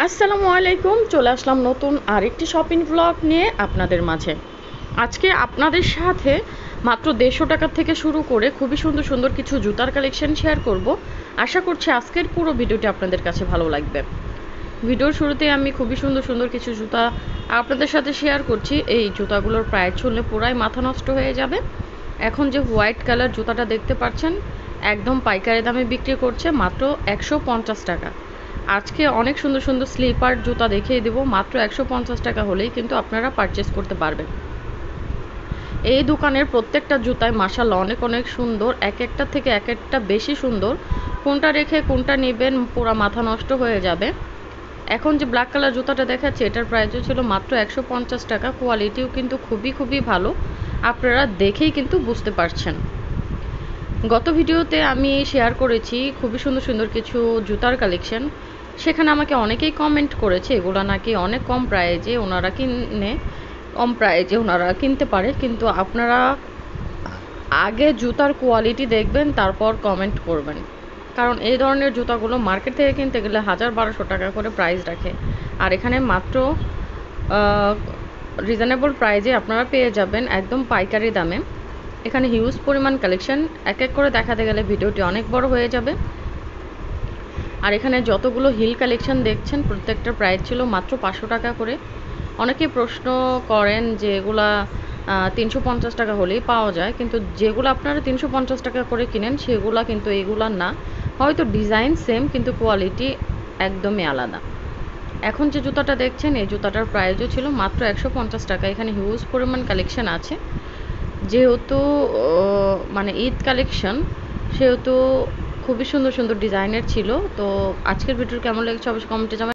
আসসালামু আলাইকুম, চলে আসলাম নতুন আরেকটি শপিং ব্লগ নিয়ে আপনাদের মাঝে। আজকে আপনাদের সাথে মাত্র 150 টাকা থেকে শুরু করে খুবই সুন্দর সুন্দর কিছু জুতার কালেকশন শেয়ার করব। আশা করছি আজকের পুরো ভিডিওটি আপনাদের কাছে ভালো লাগবে। ভিডিওর শুরুতে আমি খুবই সুন্দর সুন্দর কিছু জুতা আপনাদের সাথে শেয়ার করছি। এই জুতাগুলোর প্রাইস শুনলে পুরাই মাথা নষ্ট হয়ে যাবে। এখন যে হোয়াইট কালার জুতাটা দেখতে পাচ্ছেন, একদম পাইকারি দামে বিক্রি করছে মাত্র 150 টাকা। আজকে অনেক সুন্দর সুন্দর স্লিপার জুতা দেখিয়ে দেবো, মাত্র 150 টাকা হলেই কিন্তু আপনারা পারচেস করতে পারবেন। এই দোকানের প্রত্যেকটা জুতায় মাশাআল্লাহ অনেক অনেক সুন্দর, এক একটা থেকে এক একটা বেশি সুন্দর। কোনটা রেখে কোনটা নেবেন পুরা মাথা নষ্ট হয়ে যাবে। এখন যে ব্ল্যাক কালার জুতাটা দেখাচ্ছে, এটার প্রাইসও ছিল মাত্র 150 টাকা। কোয়ালিটিও কিন্তু খুবই খুবই ভালো, আপনারা দেখেই কিন্তু বুঝতে পারছেন। গত ভিডিওতে আমি শেয়ার করেছি খুবই সুন্দর সুন্দর কিছু জুতার কালেকশন। সেখানে আমাকে অনেকেই কমেন্ট করেছে এগুলো নাকি অনেক কম প্রাইজে ওনারা কিনতে পারে, কিন্তু আপনারা আগে জুতার কোয়ালিটি দেখবেন, তারপর কমেন্ট করবেন। কারণ এই ধরনের জুতাগুলো মার্কেট থেকে কিনতে গেলে 1000-1200 টাকা করে প্রাইস রাখে, আর এখানে মাত্র রিজনেবল প্রাইজে আপনারা পেয়ে যাবেন একদম পাইকারি দামে। এখানে হিউজ পরিমাণ কালেকশন, এক এক করে দেখাতে গেলে ভিডিওটি অনেক বড় হয়ে যাবে। আর এখানে যতগুলো হিল কালেকশন দেখছেন, প্রত্যেকটার প্রাইস ছিল মাত্র 500 টাকা করে। অনেকেই প্রশ্ন করেন যে এগুলা 350 টাকা হলেই পাওয়া যায়, কিন্তু যেগুলো আপনারা 350 টাকা করে কিনেন সেগুলা কিন্তু এগুলা না। হয়তো ডিজাইন সেম, কিন্তু কোয়ালিটি একদমই আলাদা। এখন যে জুতাটা দেখছেন, এই জুতাটার প্রাইসও ছিল মাত্র 150 টাকা। এখানে হিউজ পরিমাণ কালেকশন আছে। যেহেতু মানে ঈদ কালেকশন, সেহেতু খুবই সুন্দর সুন্দর ডিজাইনের ছিল। তো আজকের ভিডিও কেমন লেগেছে অবশ্যই কমেন্টে জানাবেন।